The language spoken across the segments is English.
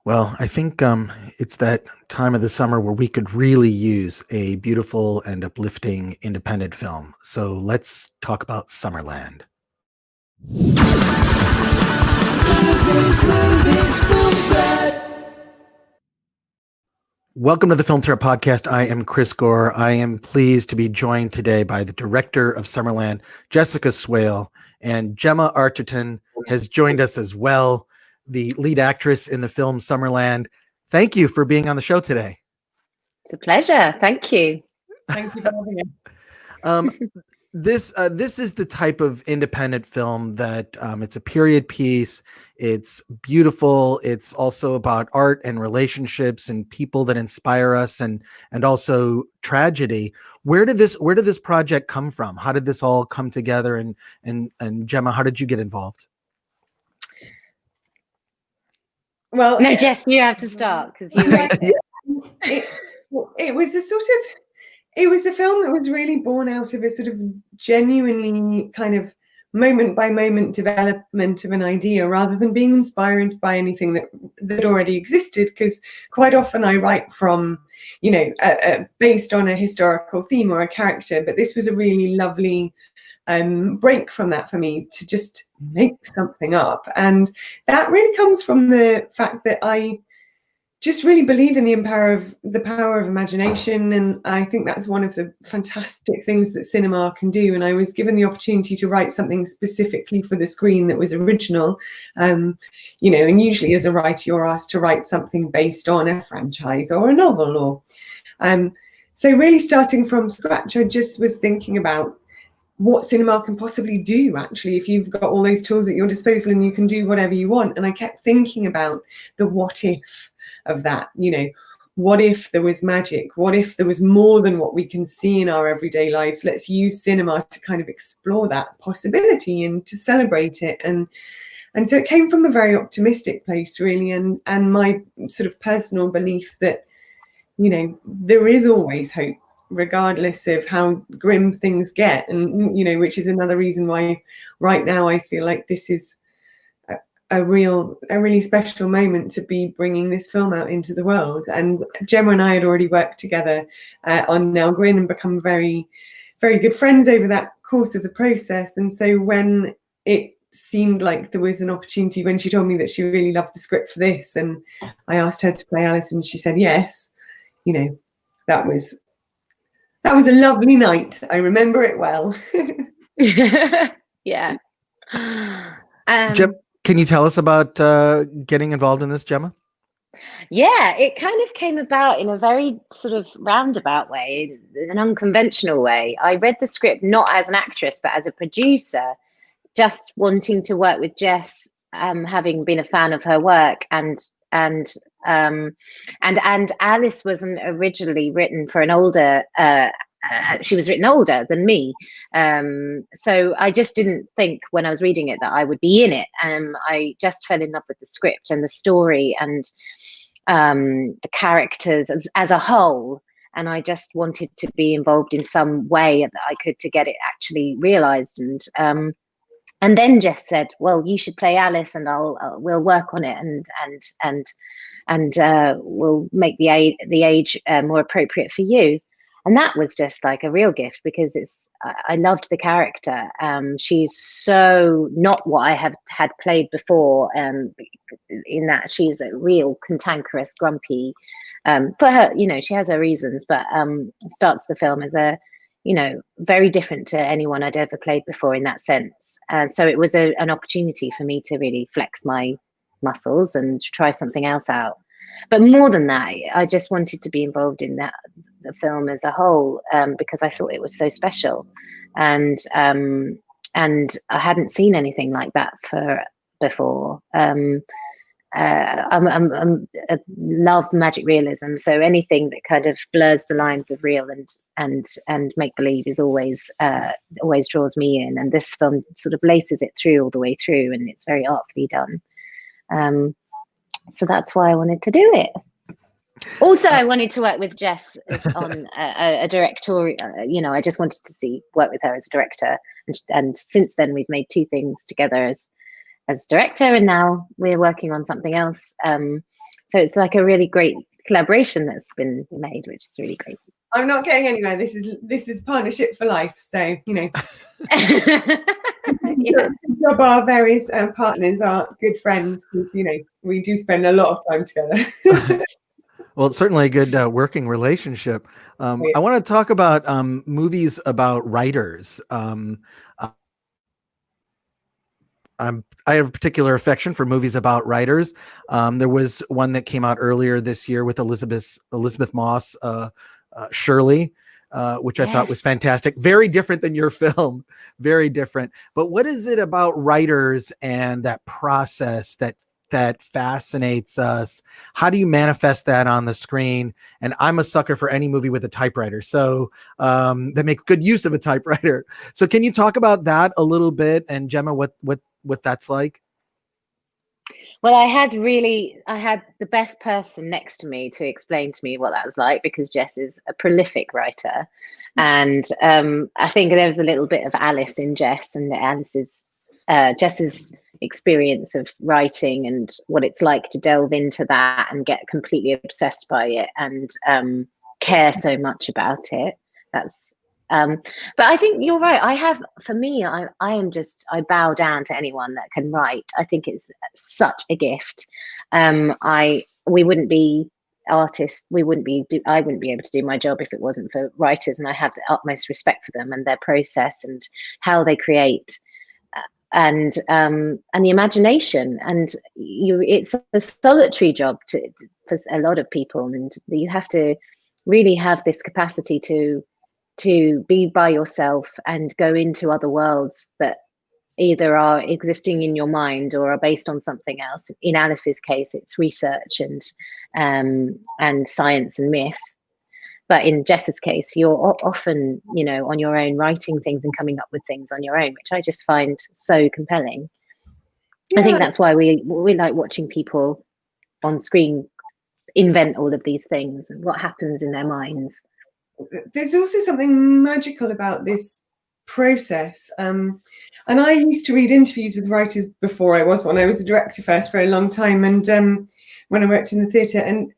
Well, I think it's that time of the summer where we could really use a beautiful and uplifting independent film. So let's talk about Summerland. Welcome to the Film Threat Podcast. I am Chris Gore. I am pleased to be joined today by the director of Summerland, Jessica Swale, and Gemma Arterton has joined us as well, the lead actress in the film Summerland. Thank you for being on the show today. It's a pleasure. Thank you. Thank you for having us. This is the type of independent film that it's a period piece. It's beautiful. It's also about art and relationships and people that inspire us, and also tragedy. Where did this project come from? How did this all come together? And Gemma, how did you get involved? Well, no, Jess, you have to start because you wrote it. It was a sort of. It was a film that was really born out of a sort of genuinely kind of moment by moment development of an idea, rather than being inspired by anything that already existed. Because quite often I write from, based on a historical theme or a character, but this was a really lovely break from that for me to just make something up. And that really comes from the fact that I just really believe in the power of imagination, and I think that's one of the fantastic things that cinema can do. And I was given the opportunity to write something specifically for the screen that was original, and usually as a writer you're asked to write something based on a franchise or a novel, or so really starting from scratch, I just was thinking about what cinema can possibly do, actually, if you've got all those tools at your disposal and you can do whatever you want. And I kept thinking about the what if of that. What if there was magic? What if there was more than what we can see in our everyday lives? Let's use cinema to kind of explore that possibility and to celebrate it. And so it came from a very optimistic place, really, and my sort of personal belief that there is always hope, regardless of how grim things get. And which is another reason why right now I feel like this is a really special moment to be bringing this film out into the world. And Gemma and I had already worked together on Nell Gwyn and become very, very good friends over that course of the process. And so when it seemed like there was an opportunity, when she told me that she really loved the script for this, and I asked her to play Alice and she said yes, that was a lovely night. I remember it well. Yeah. Can you tell us about getting involved in this, Gemma? Yeah, it kind of came about in a very sort of roundabout way, an unconventional way. I read the script not as an actress, but as a producer, just wanting to work with Jess, having been a fan of her work, and Alice wasn't originally written for an older. She was written older than me, so I just didn't think when I was reading it that I would be in it. I just fell in love with the script and the story and the characters as a whole, and I just wanted to be involved in some way that I could to get it actually realized. And then Jess said, "Well, you should play Alice, and we'll work on it, and we'll make the age more appropriate for you." And that was just like a real gift, because I loved the character. She's so not what I have had played before, in that she's a real cantankerous, grumpy, for her, she has her reasons, but starts the film as a, very different to anyone I'd ever played before in that sense. So it was an opportunity for me to really flex my muscles and try something else out. But more than that, I just wanted to be involved in the film as a whole, because I thought it was so special, and I hadn't seen anything like that before. I love magic realism, so anything that kind of blurs the lines of real and make believe is always draws me in, and this film sort of laces it through all the way through, and it's very artfully done. So that's why I wanted to do it. Also, I wanted to work with Jess on a directorial. I just wanted to work with her as a director, and since then we've made 2 things together as director, and now we're working on something else So it's like a really great collaboration that's been made, which is really great. I'm not getting anywhere. This is partnership for life. So, you know, Yeah. job our various partners are good friends. You know, we do spend a lot of time together. Well, it's certainly a good working relationship. I want to talk about movies about writers. I have a particular affection for movies about writers. There was one that came out earlier this year with Elizabeth Moss, Shirley, which I thought was fantastic. Very different than your film, very different. But what is it about writers and that process that fascinates us? How do you manifest that on the screen? And I'm a sucker for any movie with a typewriter, so that makes good use of a typewriter. So can you talk about that a little bit? And Gemma, what that's like? Well, I had the best person next to me to explain to me what that was like, because Jess is a prolific writer. And I think there was a little bit of Alice in Jess, and Jess's experience of writing and what it's like to delve into that and get completely obsessed by it and care so much about it. That's but I think you're right. I bow down to anyone that can write. I think it's such a gift. We wouldn't be artists. I wouldn't be able to do my job if it wasn't for writers, and I have the utmost respect for them and their process and how they create. And the imagination, and it's a solitary job for a lot of people, and you have to really have this capacity to be by yourself and go into other worlds that either are existing in your mind or are based on something else. In Alice's case, it's research and science and myth. But in Jess's case, you're often, on your own, writing things and coming up with things on your own, which I just find so compelling. Yeah. I think that's why we like watching people on screen invent all of these things and what happens in their minds. There's also something magical about this process. And I used to read interviews with writers before I was one. I was a director first for a long time, and when I worked in the theatre, and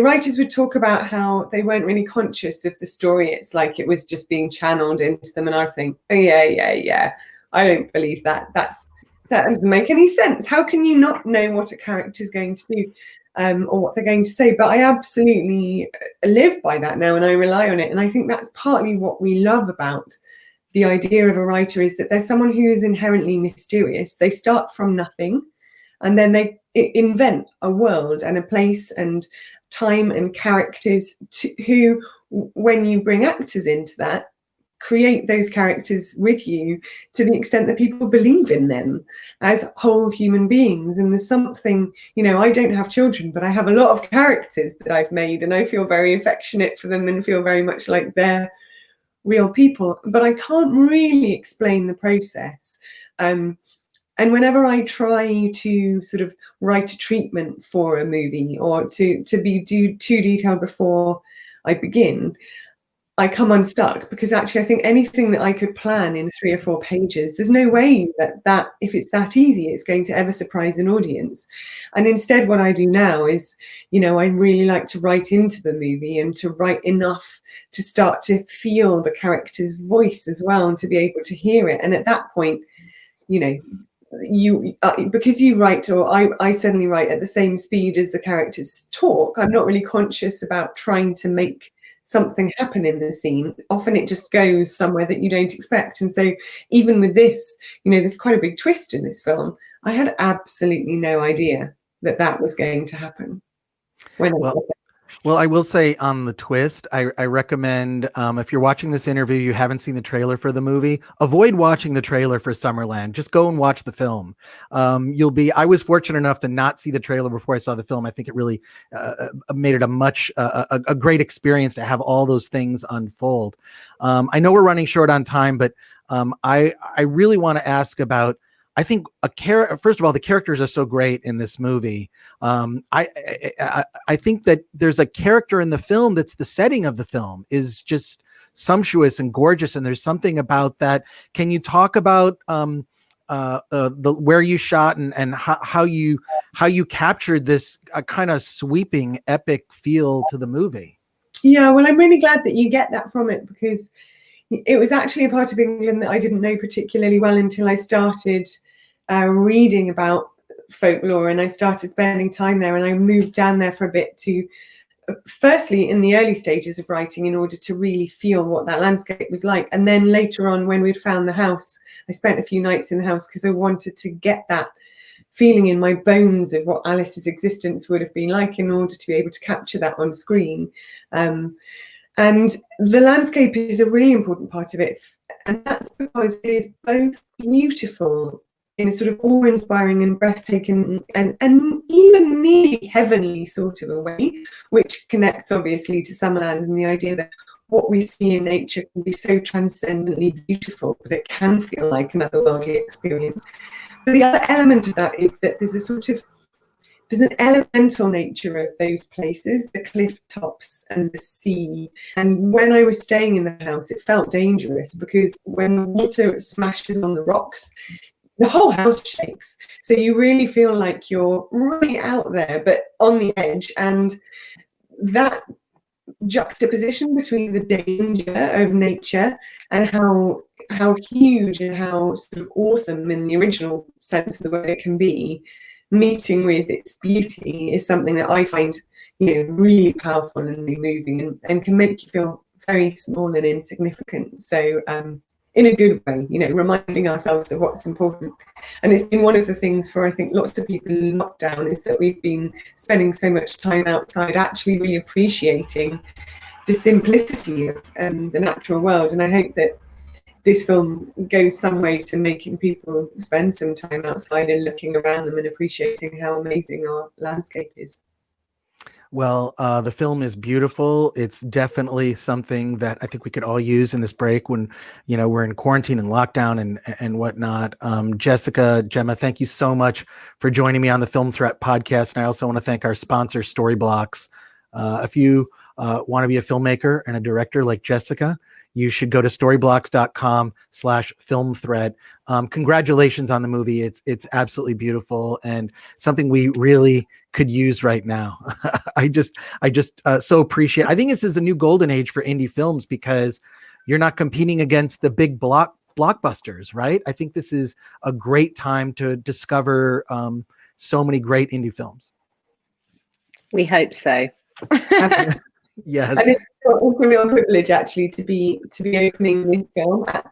writers would talk about how they weren't really conscious of the story. It's like it was just being channeled into them, and I think, oh, yeah, I don't believe that. That doesn't make any sense. How can you not know what a character's going to do? Or what they're going to say? But I absolutely live by that now, and I rely on it. And I think that's partly what we love about the idea of a writer, is that there's someone who is inherently mysterious. They start from nothing, and then they invent a world and a place and time and characters who, when you bring actors into that, create those characters with you to the extent that people believe in them as whole human beings. And there's something, I don't have children, but I have a lot of characters that I've made, and I feel very affectionate for them and feel very much like they're real people, but I can't really explain the process. And whenever I try to sort of write a treatment for a movie or to be too detailed before I begin, I come unstuck, because actually I think anything that I could plan in 3 or 4 pages, there's no way that if it's that easy, it's going to ever surprise an audience. And instead what I do now is, I really like to write into the movie and to write enough to start to feel the character's voice as well and to be able to hear it. And at that point, because you write, or I certainly write at the same speed as the characters talk, I'm not really conscious about trying to make something happen in the scene. Often it just goes somewhere that you don't expect. And so even with this, there's quite a big twist in this film. I had absolutely no idea that was going to happen. Well, I will say on the twist, I recommend, if you're watching this interview, you haven't seen the trailer for the movie, avoid watching the trailer for Summerland. Just go and watch the film. I was fortunate enough to not see the trailer before I saw the film. I think it really made it a great experience to have all those things unfold. I know we're running short on time, but I really want to ask about, I think first of all, the characters are so great in this movie. I think that there's a character in the film that's the setting of the film is just sumptuous and gorgeous, and there's something about that. Can you talk about the where you shot and how you captured this kind of sweeping epic feel to the movie. Yeah, well, I'm really glad that you get that from it, because it was actually a part of England that I didn't know particularly well until I started reading about folklore, and I started spending time there, and I moved down there for a bit to, firstly in the early stages of writing, in order to really feel what that landscape was like, and then later on when we'd found the house, I spent a few nights in the house because I wanted to get that feeling in my bones of what Alice's existence would have been like in order to be able to capture that on screen. And the landscape is a really important part of it, and that's because it is both beautiful in a sort of awe-inspiring and breathtaking and even nearly heavenly sort of a way, which connects obviously to Summerland and the idea that what we see in nature can be so transcendently beautiful that it can feel like an otherworldly experience. But the other element of that is that there's an elemental nature of those places, the cliff tops and the sea. And when I was staying in the house, it felt dangerous, because when water smashes on the rocks, the whole house shakes. So you really feel like you're really out there, but on the edge. And that juxtaposition between the danger of nature and how huge and how sort of awesome in the original sense of the word it can be, meeting with its beauty, is something that I find, really powerful and really moving, and can make you feel very small and insignificant. So in a good way, reminding ourselves of what's important. And it's been one of the things for, I think, lots of people in lockdown, is that we've been spending so much time outside, actually really appreciating the simplicity of the natural world. And I hope that this film goes some way to making people spend some time outside and looking around them and appreciating how amazing our landscape is. Well, the film is beautiful. It's definitely something that I think we could all use in this break when, we're in quarantine and lockdown and whatnot. Jessica, Gemma, thank you so much for joining me on the Film Threat podcast. And I also want to thank our sponsor, Storyblocks. If you want to be a filmmaker and a director like Jessica, you should go to storyblocks.com/filmthreat. Congratulations on the movie. It's absolutely beautiful and something we really could use right now. I just so appreciate. I think this is a new golden age for indie films, because you're not competing against the big blockbusters, right? I think this is a great time to discover so many great indie films. We hope so. Yes. And it's a real privilege actually to be opening this film at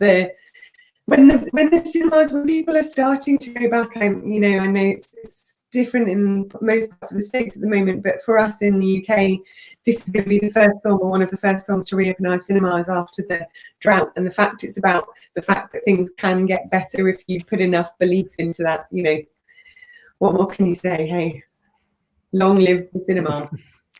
when the cinemas, when people are starting to go back. I know it's different in most parts of the States at the moment, but for us in the UK, this is going to be the first film, or one of the first films, to reopen our cinemas after the drought. And it's about the fact that things can get better if you put enough belief into that. What more can you say? Hey, long live the cinema.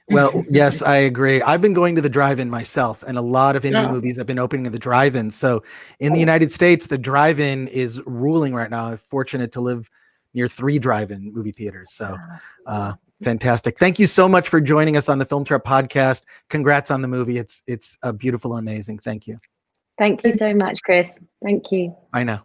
Well, yes, I agree. I've been going to the drive-in myself, and a lot of indie movies have been opening at the drive-in. So in the United States, the drive-in is ruling right now. I'm fortunate to live near 3 drive-in movie theaters. So fantastic. Thank you so much for joining us on the Film Threat podcast. Congrats on the movie. It's beautiful and amazing. Thank you. Thank you so much, Chris. Thank you. I know.